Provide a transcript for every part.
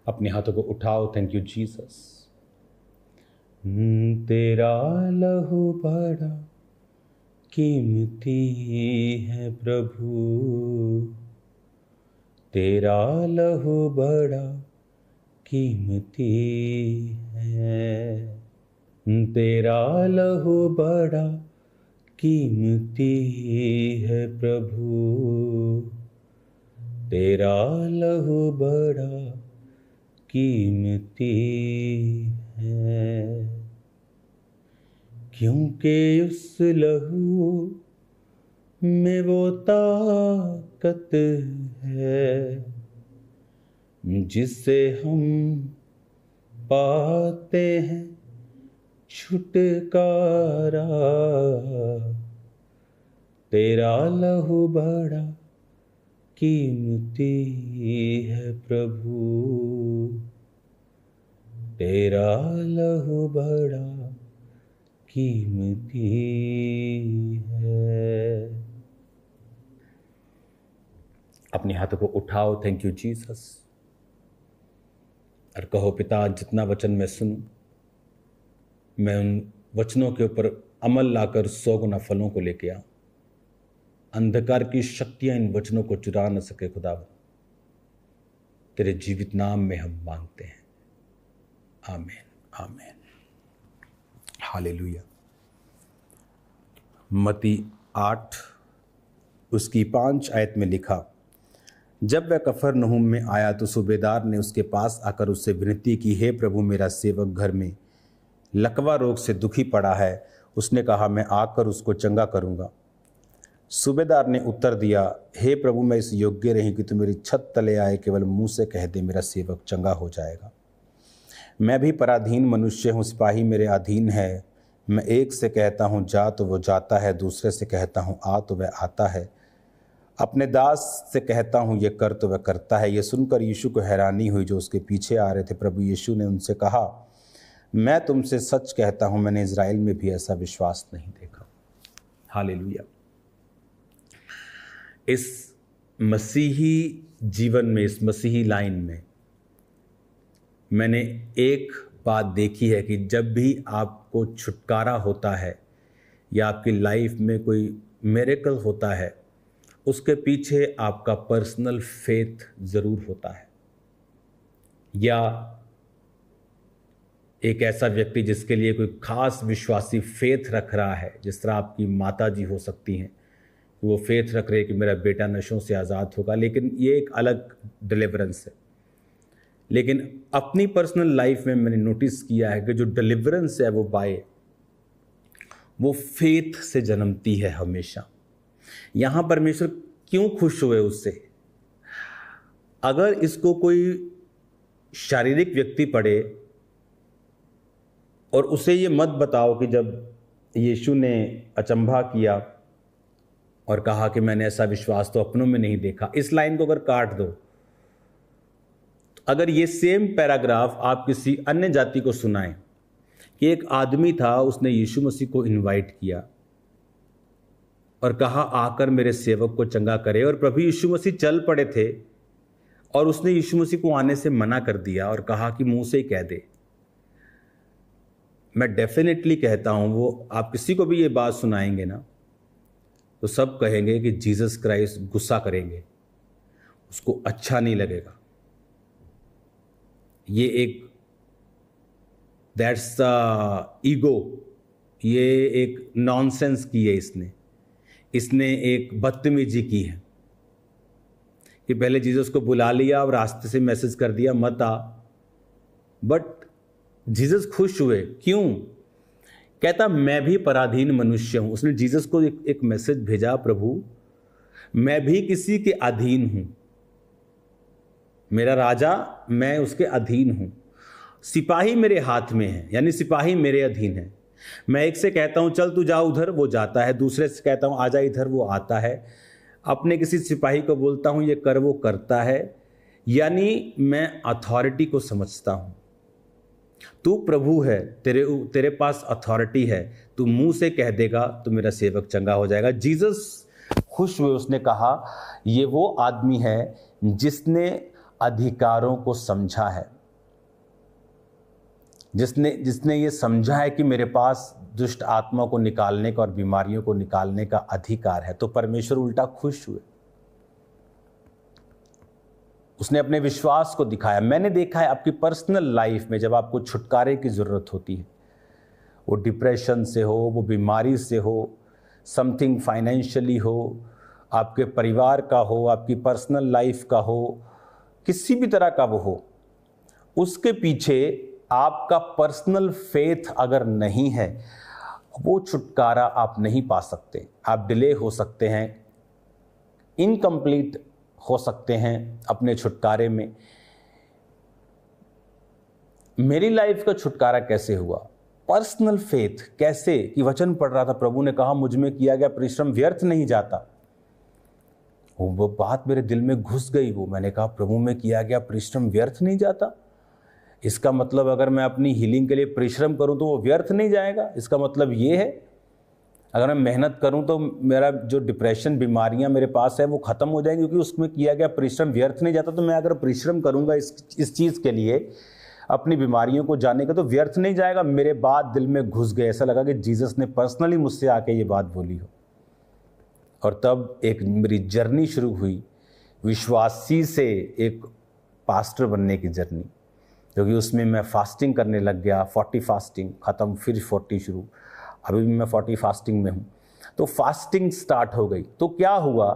अपने हाथों को उठाओ। Thank you Jesus. तेरा लहू बड़ा कीमती है प्रभु, तेरा लहू बड़ा कीमती है, तेरा लहू बड़ा कीमती है प्रभु, तेरा लहू बड़ा कीमती है। क्योंकि उस लहू में वो ताकत है जिससे हम पाते हैं छुटकारा, तेरा लहू बड़ा कीमती है प्रभु, तेरा लहू बड़ा कीमती है। अपने हाथों को उठाओ। Thank you Jesus. और कहो पिता, जितना वचन मैं सुनूं, मैं उन वचनों के ऊपर अमल लाकर 100 गुना फलों को लेके आऊं। अंधकार की शक्तियां इन वचनों को चुरा न सके खुदा, तेरे जीवित नाम में हम मांगते हैं। आमीन आमीन। हालेलुया। मत्ती 8 उसकी 5 आयत में लिखा, जब वह कफरनहूम में आया तो सूबेदार ने उसके पास आकर उससे विनती की, हे प्रभु, मेरा सेवक घर में लकवा रोग से दुखी पड़ा है। उसने कहा, मैं आकर उसको चंगा करूंगा। सूबेदार ने उत्तर दिया, हे प्रभु, मैं इस योग्य नहीं कि तू मेरी छत तले आए, केवल मुंह से कह दे, मेरा सेवक चंगा हो जाएगा। मैं भी पराधीन मनुष्य हूँ, सिपाही मेरे अधीन है। मैं एक से कहता हूँ जा तो वो जाता है, दूसरे से कहता हूँ आ तो वह आता है, अपने दास से कहता हूँ ये कर तो वह करता है। ये सुनकर यीशु को हैरानी हुई जो उसके पीछे आ रहे थे। प्रभु यीशु ने उनसे कहा, मैं तुमसे सच कहता हूँ, मैंने इज़राइल में भी ऐसा विश्वास नहीं देखा। हालेलुया। इस मसीही जीवन में, इस मसीही लाइन में मैंने एक बात देखी है कि जब भी आपको छुटकारा होता है या आपकी लाइफ में कोई मिरेकल होता है, उसके पीछे आपका पर्सनल फेथ ज़रूर होता है। या एक ऐसा व्यक्ति जिसके लिए कोई खास विश्वासी फेथ रख रहा है, जिस तरह आपकी माता जी हो सकती हैं, वो फेथ रख रहे हैं कि मेरा बेटा नशों से आज़ाद होगा, लेकिन ये एक अलग डिलीवरेंस है। लेकिन अपनी पर्सनल लाइफ में मैंने नोटिस किया है कि जो डिलीवरेंस है वो फेथ से जन्मती है हमेशा। यहाँ परमेश्वर क्यों खुश हुए उससे? अगर इसको कोई शारीरिक व्यक्ति पढ़े और उसे ये मत बताओ कि जब यीशु ने अचंभा किया और कहा कि मैंने ऐसा विश्वास तो अपनों में नहीं देखा, इस लाइन को अगर काट दो, तो अगर ये सेम पैराग्राफ आप किसी अन्य जाति को सुनाएं कि एक आदमी था, उसने यीशु मसीह को इनवाइट किया और कहा आकर मेरे सेवक को चंगा करे, और प्रभु यीशु मसीह चल पड़े थे और उसने यीशु मसीह को आने से मना कर दिया और कहा कि मुंह से ही कह दे। मैं डेफिनेटली कहता हूं, वो आप किसी को भी ये बात सुनाएंगे ना, तो सब कहेंगे कि जीसस क्राइस्ट गुस्सा करेंगे, उसको अच्छा नहीं लगेगा। ये एक दैट्स द ईगो, ये एक नॉनसेंस की है इसने एक बदतमीजी की है कि पहले जीसस को बुला लिया और रास्ते से मैसेज कर दिया मत आ। बट जीसस खुश हुए, क्यों? कहता मैं भी पराधीन मनुष्य हूं। उसने जीसस को एक मैसेज भेजा, प्रभु मैं भी किसी के अधीन हूं, मेरा राजा, मैं उसके अधीन हूं, सिपाही मेरे हाथ में है, यानी सिपाही मेरे अधीन है। मैं एक से कहता हूं चल तू जा उधर, वो जाता है, दूसरे से कहता हूं आजा इधर, वो आता है, अपने किसी सिपाही को बोलता हूं ये कर, वो करता है। यानी मैं अथॉरिटी को समझता हूं। तू प्रभु है, तेरे पास अथॉरिटी है, तू मुंह से कह देगा तो मेरा सेवक चंगा हो जाएगा। जीसस खुश हुए, उसने कहा ये वो आदमी है जिसने अधिकारों को समझा है। जिसने जिसने ये समझा है कि मेरे पास दुष्ट आत्मा को निकालने का और बीमारियों को निकालने का अधिकार है, तो परमेश्वर उल्टा खुश हुए। उसने अपने विश्वास को दिखाया। मैंने देखा है आपकी पर्सनल लाइफ में जब आपको छुटकारे की ज़रूरत होती है, वो डिप्रेशन से हो, वो बीमारी से हो, समथिंग फाइनेंशियली हो, आपके परिवार का हो, आपकी पर्सनल लाइफ का हो, किसी भी तरह का वो हो, उसके पीछे आपका पर्सनल फेथ अगर नहीं है, वो छुटकारा आप नहीं पा सकते। आप डिले हो सकते हैं, इनकम्प्लीट हो सकते हैं अपने छुटकारे में। मेरी लाइफ का छुटकारा कैसे हुआ? पर्सनल फेथ कैसे, कि वचन पढ़ रहा था, प्रभु ने कहा मुझ में किया गया परिश्रम व्यर्थ नहीं जाता। वो बात मेरे दिल में घुस गई। वो मैंने कहा प्रभु में किया गया परिश्रम व्यर्थ नहीं जाता। इसका मतलब अगर मैं अपनी हीलिंग के लिए परिश्रम करूं तो वो व्यर्थ नहीं जाएगा। इसका मतलब ये है अगर मैं मेहनत करूं तो मेरा जो डिप्रेशन बीमारियां मेरे पास है वो खत्म हो जाएंगी, क्योंकि उसमें किया गया परिश्रम व्यर्थ नहीं जाता। तो मैं अगर परिश्रम करूंगा इस चीज़ के लिए, अपनी बीमारियों को जानने का, तो व्यर्थ नहीं जाएगा। मेरे बात दिल में घुस गए। ऐसा लगा कि जीसस ने पर्सनली मुझसे आके ये बात बोली हो। और तब एक मेरी जर्नी शुरू हुई, विश्वासी से एक पास्टर बनने की जर्नी, क्योंकि उसमें मैं फास्टिंग करने लग गया। 40 फास्टिंग ख़त्म, फिर 40 शुरू। अभी भी मैं 40 फास्टिंग में हूँ। तो फास्टिंग स्टार्ट हो गई। तो क्या हुआ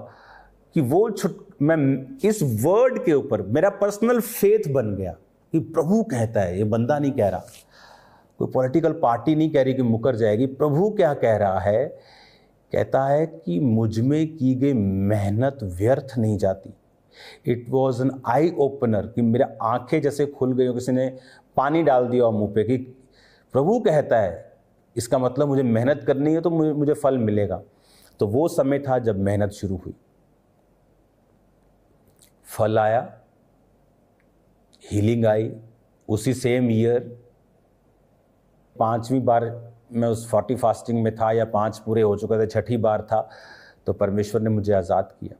कि मैं इस वर्ड के ऊपर मेरा पर्सनल फेथ बन गया कि प्रभु कहता है, ये बंदा नहीं कह रहा, कोई पॉलिटिकल पार्टी नहीं कह रही कि मुकर जाएगी। प्रभु क्या कह रहा है? कहता है कि मुझ में की गई मेहनत व्यर्थ नहीं जाती। It was an eye opener, कि मेरा आंखें जैसे खुल गई हो, किसी ने पानी डाल दिया मुंह पे, कि प्रभु कहता है इसका मतलब मुझे मेहनत करनी है तो मुझे फल मिलेगा। तो वो समय था जब मेहनत शुरू हुई, फल आया, हीलिंग आई। उसी सेम ईयर 5वीं बार मैं उस 40 फास्टिंग में था, या 5 पूरे हो चुके थे, 6ठी बार था, तो परमेश्वर ने मुझे आज़ाद किया।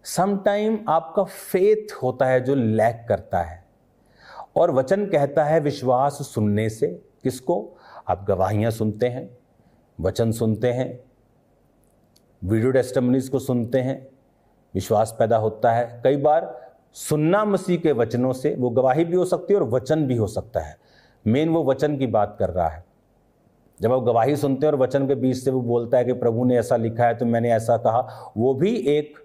समटाइम आपका फेथ होता है जो लैक करता है। और वचन कहता है विश्वास सुनने से। किसको? आप गवाहियाँ सुनते हैं, वचन सुनते हैं, वीडियो टेस्टिमनीज को सुनते हैं, विश्वास पैदा होता है। कई बार सुनना मसीह के वचनों से, वो गवाही भी हो सकती है और वचन भी हो सकता है। मेन वो वचन की बात कर रहा है। जब आप गवाही सुनते हैं और वचन के बीच से वो बोलता है कि प्रभु ने ऐसा लिखा है तो मैंने ऐसा कहा, वो भी एक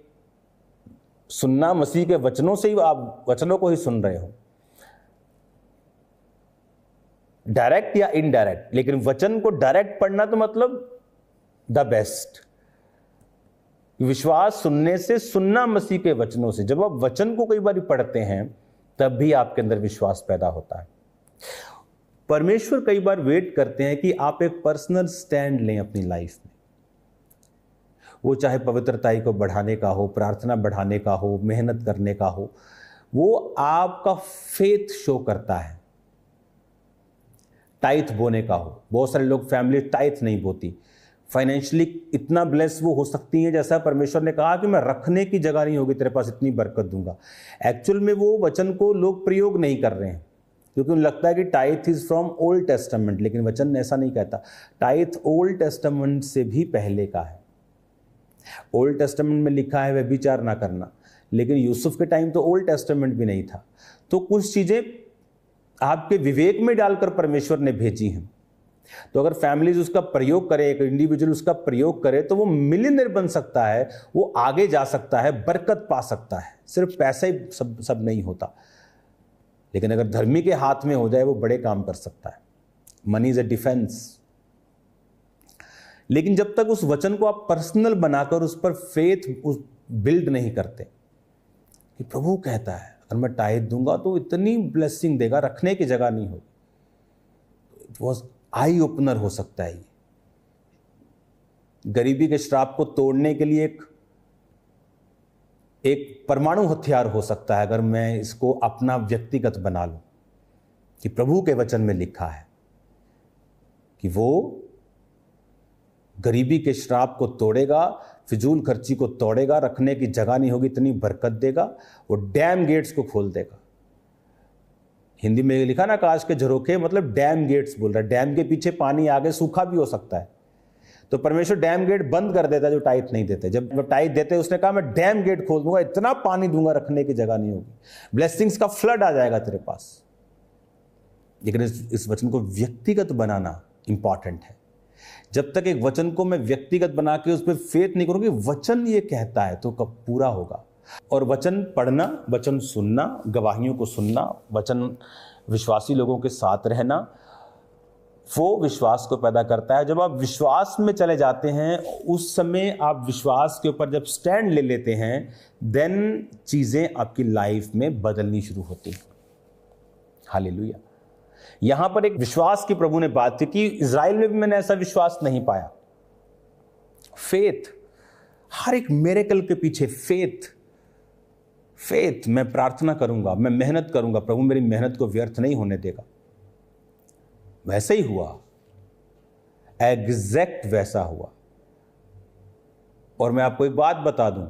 सुनना मसीह के वचनों से ही, आप वचनों को ही सुन रहे हो, डायरेक्ट या इनडायरेक्ट। लेकिन वचन को डायरेक्ट पढ़ना तो मतलब द बेस्ट। विश्वास सुनने से, सुनना मसीह के वचनों से। जब आप वचन को कई बार पढ़ते हैं तब भी आपके अंदर विश्वास पैदा होता है। परमेश्वर कई बार वेट करते हैं कि आप एक पर्सनल स्टैंड लें अपनी लाइफ में। वो चाहे पवित्रताई को बढ़ाने का हो, प्रार्थना बढ़ाने का हो, मेहनत करने का हो, वो आपका फेथ शो करता है। टाइथ बोने का हो, बहुत सारे लोग फैमिली टाइथ नहीं बोती, फाइनेंशियली इतना ब्लेस वो हो सकती हैं, जैसा परमेश्वर ने कहा कि मैं रखने की जगह नहीं होगी तेरे पास, इतनी बरकत दूंगा। एक्चुअल में वो वचन को लोग प्रयोग नहीं कर रहे हैं, क्योंकि उन्हें लगता है कि tithe is from old testament. लेकिन वचन ऐसा नहीं कहता। टाइथ ओल्ड टेस्टामेंट से भी पहले का है। ओल्ड टेस्टामेंट में लिखा है व्यभिचार ना करना, लेकिन यूसुफ के टाइम तो ओल्ड टेस्टामेंट भी नहीं था। तो कुछ चीजें आपके विवेक में डालकर परमेश्वर ने भेजी हैं। तो अगर फैमिलीज उसका प्रयोग करे, एक इंडिविजुअल उसका प्रयोग करे, तो वो मिलियनेयर बन सकता है, वो आगे जा सकता है, बरकत पा सकता है। सिर्फ पैसा ही सब नहीं होता, लेकिन अगर धर्मी के हाथ में हो जाए वो बड़े काम कर सकता है। Money is a defence. लेकिन जब तक उस वचन को आप पर्सनल बनाकर उस पर फेथ बिल्ड नहीं करते कि प्रभु कहता है अगर मैं टाइथ दूंगा तो इतनी ब्लेसिंग देगा, रखने की जगह नहीं होगी, इट वॉज आई ओपनर हो सकता है। गरीबी के श्राप को तोड़ने के लिए एक परमाणु हथियार हो सकता है, अगर मैं इसको अपना व्यक्तिगत बना लूं कि प्रभु के वचन में लिखा है कि वो गरीबी के श्राप को तोड़ेगा, फिजूल खर्ची को तोड़ेगा, रखने की जगह नहीं होगी, इतनी बरकत देगा, वो डैम गेट्स को खोल देगा। हिंदी में लिखा ना, आकाश के झरोखे, मतलब डैम गेट्स बोल रहा है। डैम के पीछे पानी आगे सूखा भी हो सकता है, तो परमेश्वर डैम गेट बंद कर देता है जो टाइट नहीं देते। जब वो टाइट देते, उसने कहा मैं डैम गेट खोल दूंगा, इतना पानी दूंगा रखने की जगह नहीं होगी, ब्लेसिंग्स का फ्लड आ जाएगा तेरे पास। लेकिन इस वचन को व्यक्तिगत बनाना इंपॉर्टेंट है। जब तक एक वचन को मैं व्यक्तिगत बना के उस पर फेथ नहीं करूंगी, वचन ये कहता है तो कब पूरा होगा। और वचन पढ़ना, वचन सुनना, गवाहियों को सुनना, वचन विश्वासी लोगों के साथ रहना, वो विश्वास को पैदा करता है। जब आप विश्वास में चले जाते हैं, उस समय आप विश्वास के ऊपर जब स्टैंड ले लेते हैं, देन चीजें आपकी लाइफ में बदलनी शुरू होती हैं। हालेलुया। यहां पर एक विश्वास की प्रभु ने बात की कि इज़राइल में भी मैंने ऐसा विश्वास नहीं पाया। फेथ, हर एक मिरेकल के पीछे फेथ। मैं प्रार्थना करूंगा, मैं मेहनत करूंगा, प्रभु मेरी मेहनत को व्यर्थ नहीं होने देगा। वैसे ही हुआ, एग्जैक्ट वैसा हुआ। और मैं आपको एक बात बता दूं,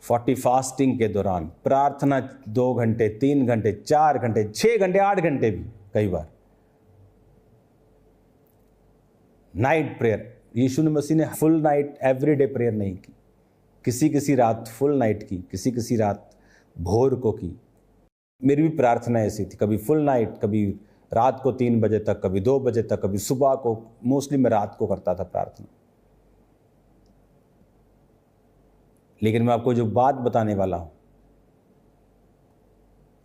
40 फास्टिंग के दौरान प्रार्थना 2 घंटे, 3 घंटे, 4 घंटे, 6 घंटे, 8 घंटे भी कई बार, नाइट प्रेयर। यीशु मसीह ने फुल नाइट एवरीडे प्रेयर नहीं की, किसी रात फुल नाइट की, किसी रात भोर को की। मेरी भी प्रार्थना ऐसी थी, कभी फुल नाइट, कभी रात को 3 बजे तक, कभी 2 बजे तक, कभी सुबह को। मोस्टली मैं रात को करता था प्रार्थना। लेकिन मैं आपको जो बात बताने वाला हूं,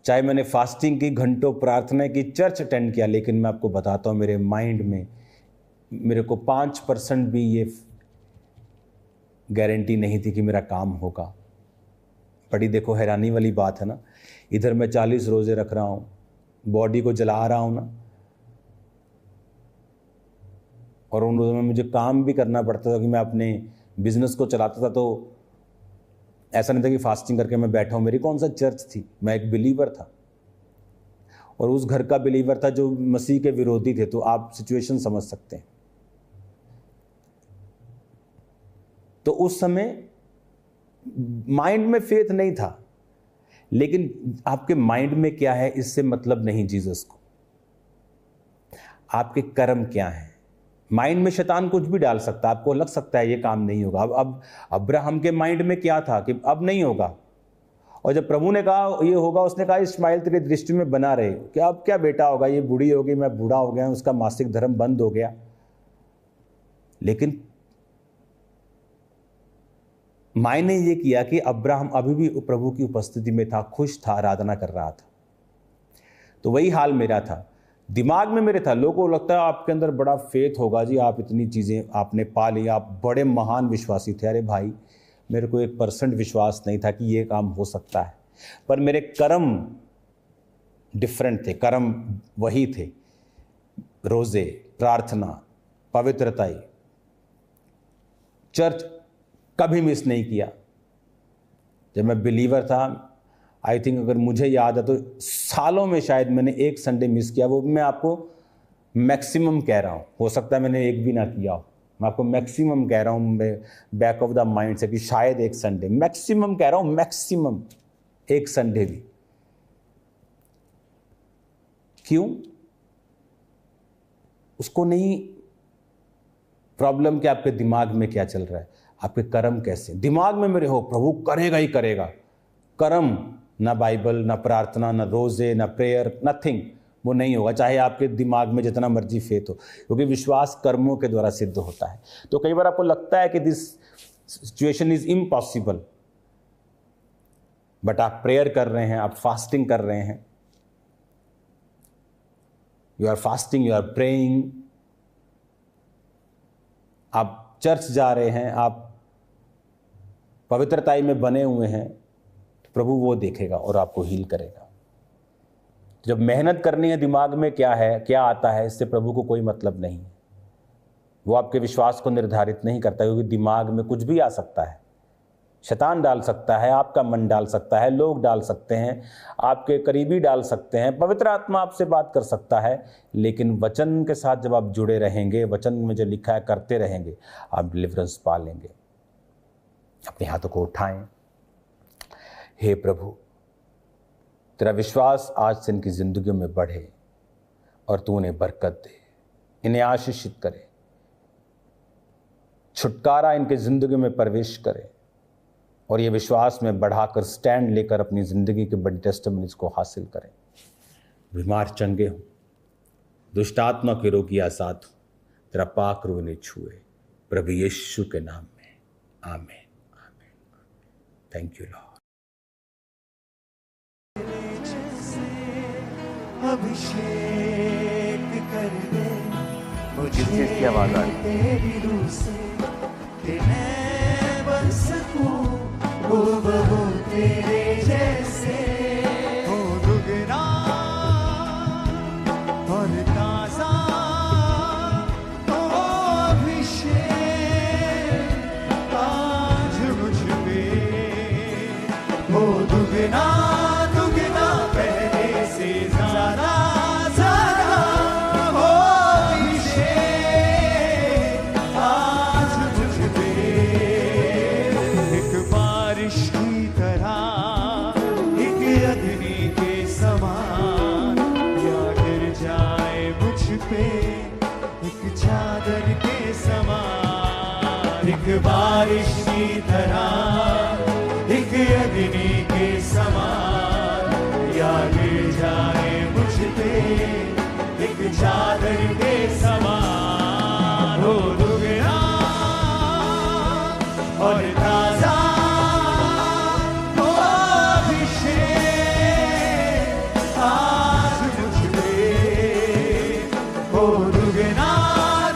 चाहे मैंने फास्टिंग की, घंटों प्रार्थना की, चर्च अटेंड किया, लेकिन मैं आपको बताता हूं, मेरे माइंड में मेरे को 5% भी ये गारंटी नहीं थी कि मेरा काम होगा। बड़ी देखो हैरानी वाली बात है ना। इधर मैं 40 रोजे रख रहा हूं, बॉडी को जला रहा हूं ना, और उन रोज़ों में मुझे काम भी करना पड़ता था कि मैं अपने बिजनेस को चलाता था। तो ऐसा नहीं था कि फास्टिंग करके मैं बैठा हूं। मेरी कौन सा चर्च थी, मैं एक बिलीवर था, और उस घर का बिलीवर था जो मसीह के विरोधी थे। तो आप सिचुएशन समझ सकते हैं। तो उस समय माइंड में फेथ नहीं था। लेकिन आपके माइंड में क्या है इससे मतलब नहीं जीसस को, आपके कर्म क्या हैं। माइंड में शैतान कुछ भी डाल सकता है, आपको लग सकता है ये काम नहीं होगा। अब अब्राहम के माइंड में क्या था कि अब नहीं होगा, और जब प्रभु ने कहा ये होगा, उसने कहा इश्माइल तेरी दृष्टि में बना रहे कि अब क्या बेटा होगा, ये बूढ़ी होगी, मैं बूढ़ा हो गया, उसका मासिक धर्म बंद हो गया। लेकिन मायने ये किया कि अब्राहम अभी भी प्रभु की उपस्थिति में था, खुश था, आराधना कर रहा था। तो वही हाल मेरा था, दिमाग में मेरे था। लोगों को लगता है आपके अंदर बड़ा फेथ होगा जी, आप इतनी चीज़ें आपने पा ली, आप बड़े महान विश्वासी थे। अरे भाई, मेरे को 1% विश्वास नहीं था कि ये काम हो सकता है। पर मेरे कर्म डिफरेंट थे। कर्म वही थे, रोज़े, प्रार्थना, पवित्रताई, चर्च कभी मिस नहीं किया। जब मैं बिलीवर था, आई थिंक अगर मुझे याद है तो सालों में शायद मैंने 1 संडे मिस किया। वो मैं आपको मैक्सिमम कह रहा हूँ, हो सकता है मैंने एक भी ना किया हो। मैं आपको मैक्सिमम कह रहा हूँ, बैक ऑफ द माइंड से, कि शायद 1 संडे, मैक्सिमम कह रहा हूँ, मैक्सिमम 1 संडे भी। क्यों? उसको नहीं प्रॉब्लम कि आपके दिमाग में क्या चल रहा है, आपके कर्म कैसे। दिमाग में मेरे हो प्रभु करेगा ही करेगा, कर्म ना बाइबल, ना प्रार्थना, ना रोजे, ना प्रेयर, नथिंग, वो नहीं होगा, चाहे आपके दिमाग में जितना मर्जी फेथ हो, क्योंकि विश्वास कर्मों के द्वारा सिद्ध होता है। तो कई बार आपको लगता है कि this situation is impossible, but आप प्रेयर कर रहे हैं, आप फास्टिंग कर रहे हैं, you are fasting, you are praying, आप चर्च जा रहे हैं, आप पवित्रताई में बने हुए हैं, तो प्रभु वो देखेगा और आपको हील करेगा। जब मेहनत करनी है, दिमाग में क्या है, क्या आता है, इससे प्रभु को कोई मतलब नहीं है। वो आपके विश्वास को निर्धारित नहीं करता, क्योंकि दिमाग में कुछ भी आ सकता है। शैतान डाल सकता है, आपका मन डाल सकता है, लोग डाल सकते हैं, आपके करीबी डाल सकते हैं, पवित्र आत्मा आपसे बात कर सकता है। लेकिन वचन के साथ जब आप जुड़े रहेंगे, वचन में जो लिखा है करते रहेंगे, आप डिलीवरेंस पा लेंगे। अपने हाथों को उठाएं। हे प्रभु, तेरा विश्वास आज से इनकी जिंदगियों में बढ़े और तू उन्हें बरकत दे, इन्हें आशीषित करे, छुटकारा इनके जिंदगी में प्रवेश करे और ये विश्वास में बढ़ाकर स्टैंड लेकर अपनी जिंदगी के बड़ी टेस्टिमनीज को हासिल करें। बीमार चंगे हो, दुष्ट आत्मा के रोगी आजाद हो, तेरा पाक रूह इन्हें छुए, प्रभु यीशु के नाम में, आमीन आमीन। Thank you Lord. अभिषेक कर दे किस चीज की आवाज आ रही है? तेरी रूह से कि मैं बन सकूं हूबहू तेरे जैसे, हो दुगना और ताजा, हो अभिषेक आज मुझ पे, हो दुगना दुगना पहले से ज्यादा ज्यादा, हो अभिषेक आज मुझ पे, एक बारिश की तरह, एक अग्नि के समान, या गिर जाए मुझ पे एक चादर के समान, एक बारिश की तरह, एक अग्नि के समान, या गिर जाए मुझ पे एक चादर के समान, हो दुगना और ताजा, हो अभिषेक आज मुझ पे, हो दुगना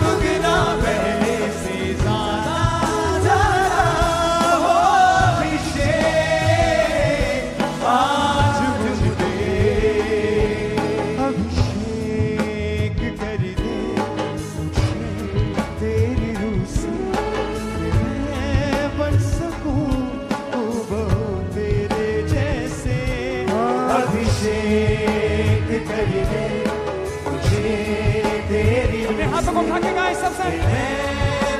दुगना पहले से ज्यादा ज्यादा, हो अभिषेक आज मुझ पे, अभिषेक कर दे मुझे तेरी रूह से, मैं बन सकूं हूबहू तेरे जैसे, अभिषेक कर दे मुझे तेरी रूह से, हाथों को उठा के गाएं सबसे, मैं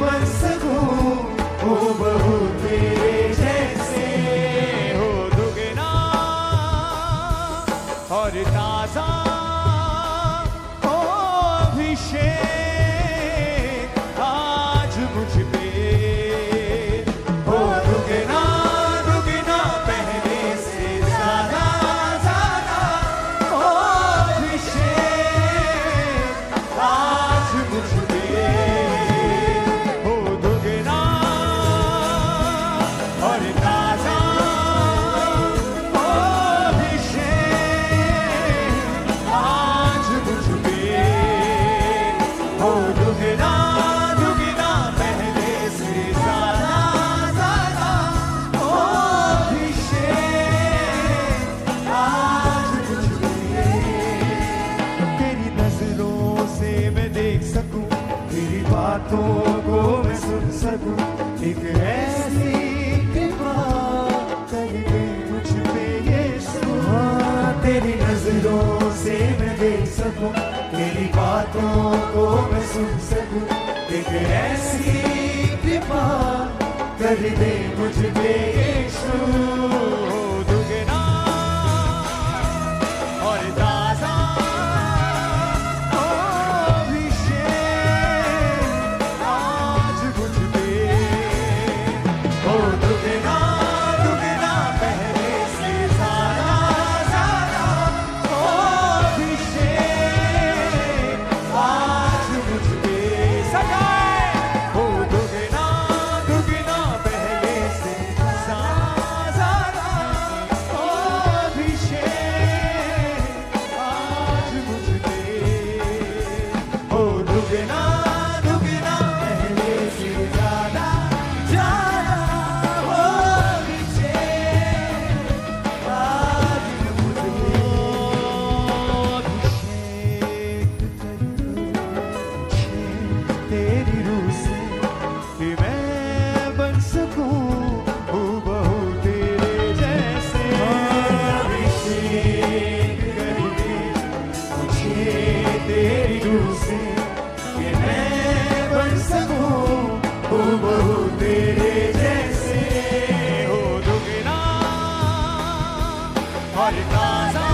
बन सकूं हूबहू तेरे जैसे, हो दुगना और ताजा, हो अभिषेक आज मुझ पे, हो दुगना दुगना पहले से ज्यादा ज्यादा, हो अभिषेक आज मुझ पे, हो दुगना और ताजा, हो अभिषेक आज मुझ पे, हो दुगना दुगना पहले से ज्यादा ज्यादा, हो अभिषेक आज मुझ पे, तेरी नजरों से मैं देख सकूं, तेरी बातों को मैं सुन सकूं, एक ऐसी कृपा कर दे मुझ पे यीशु, तेरी नजरों से मैं देख सकूं, तेरी बातों को मैं सुन सकूं, एक ऐसी कृपा कर दे मुझ पे यीशु, दुगना और ताजा, हो अभिषेक आज मुझ पे, हो दुगना दुगना पहले से ज्यादा ज्यादा, हो अभिषेक आज मुझ पे, सजाए, हो दुगना दुगना पहले से ज्यादा ज्यादा, हो अभिषेक आज मुझ पे, हो दुगना दुगना पहले से ज्यादा ज्यादा, हो अभिषेक आज मुझ पे, अभिषेक कर मुझे तेरी रूह से कि मैं बन सकूं हूबहू तेरे जैसे, अभिषेक कर दे मुझे तेरी रूह से कि मैं बन सकूं हूबहू तेरे जैसे, हो दुगना और ताजा,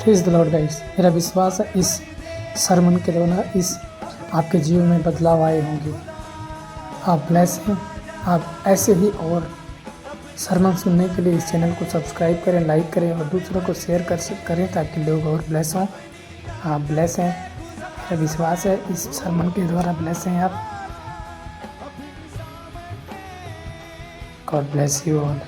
प्रेज़ द लॉर्ड गाइस। मेरा विश्वास है इस सरमन के द्वारा इस आपके जीवन में बदलाव आए होंगे। आप ब्लेस हैं। आप ऐसे ही और सरमन सुनने के लिए इस चैनल को सब्सक्राइब करें, लाइक करें और दूसरों को शेयर करें ताकि लोग और ब्लेस हों। आप ब्लेस हैं। मेरा विश्वास है इस सरमन के द्वारा ब्लेस हैं आप। God bless you all.